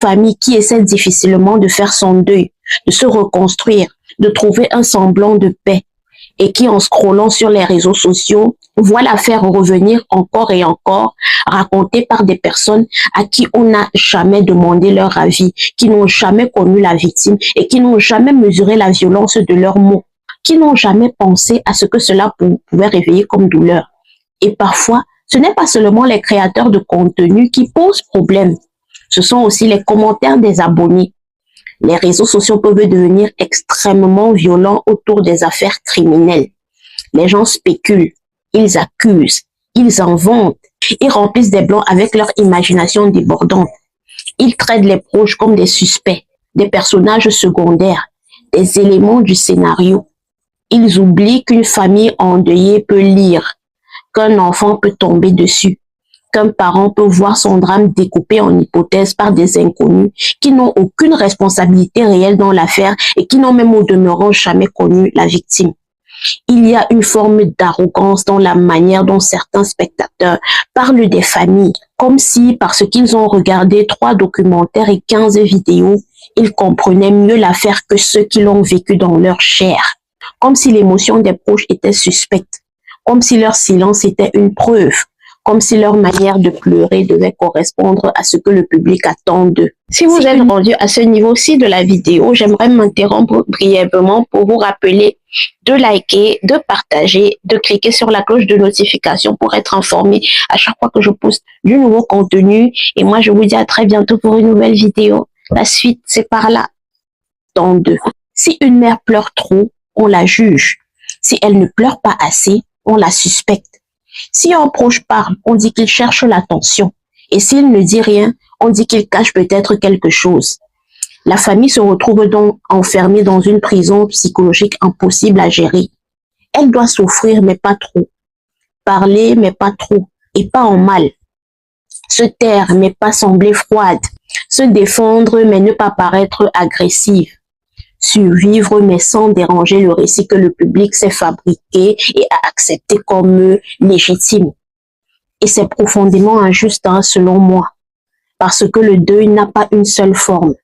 famille qui essaie difficilement de faire son deuil, de se reconstruire, de trouver un semblant de paix et qui, en scrollant sur les réseaux sociaux, voit l'affaire revenir encore et encore, racontée par des personnes à qui on n'a jamais demandé leur avis, qui n'ont jamais connu la victime et qui n'ont jamais mesuré la violence de leurs mots, qui n'ont jamais pensé à ce que cela pouvait réveiller comme douleur. Et parfois, ce n'est pas seulement les créateurs de contenu qui posent problème, ce sont aussi les commentaires des abonnés. Les réseaux sociaux peuvent devenir extrêmement violents autour des affaires criminelles. Les gens spéculent, ils accusent, ils inventent, ils remplissent des blancs avec leur imagination débordante. Ils traitent les proches comme des suspects, des personnages secondaires, des éléments du scénario. Ils oublient qu'une famille endeuillée peut lire, qu'un enfant peut tomber dessus, qu'un parent peut voir son drame découpé en hypothèses par des inconnus qui n'ont aucune responsabilité réelle dans l'affaire et qui n'ont même au demeurant jamais connu la victime. Il y a une forme d'arrogance dans la manière dont certains spectateurs parlent des familles, comme si, parce qu'ils ont regardé 3 documentaires et 15 vidéos, ils comprenaient mieux l'affaire que ceux qui l'ont vécu dans leur chair, comme si l'émotion des proches était suspecte, comme si leur silence était une preuve, comme si leur manière de pleurer devait correspondre à ce que le public attend d'eux. Si vous êtes rendu à ce niveau-ci de la vidéo, j'aimerais m'interrompre brièvement pour vous rappeler de liker, de partager, de cliquer sur la cloche de notification pour être informé à chaque fois que je poste du nouveau contenu. Et moi, je vous dis à très bientôt pour une nouvelle vidéo. La suite, c'est par là, dans 2. Si une mère pleure trop, on la juge. Si elle ne pleure pas assez, on la suspecte. Si un proche parle, on dit qu'il cherche l'attention. Et s'il ne dit rien, on dit qu'il cache peut-être quelque chose. La famille se retrouve donc enfermée dans une prison psychologique impossible à gérer. Elle doit souffrir, mais pas trop. Parler, mais pas trop. Et pas en mal. Se taire, mais pas sembler froide. Se défendre, mais ne pas paraître agressive. Survivre, mais sans déranger le récit que le public s'est fabriqué et a accepté comme légitime. Et c'est profondément injuste, selon moi, parce que le deuil n'a pas une seule forme.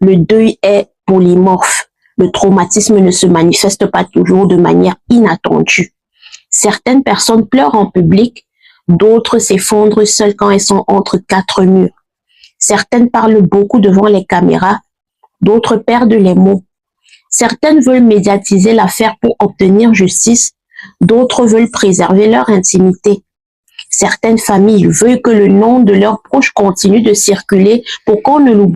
Le deuil est polymorphe. Le traumatisme ne se manifeste pas toujours de manière inattendue. Certaines personnes pleurent en public, d'autres s'effondrent seules quand elles sont entre 4 murs. Certaines parlent beaucoup devant les caméras, d'autres perdent les mots. Certaines veulent médiatiser l'affaire pour obtenir justice, d'autres veulent préserver leur intimité. Certaines familles veulent que le nom de leurs proches continue de circuler pour qu'on ne l'oublie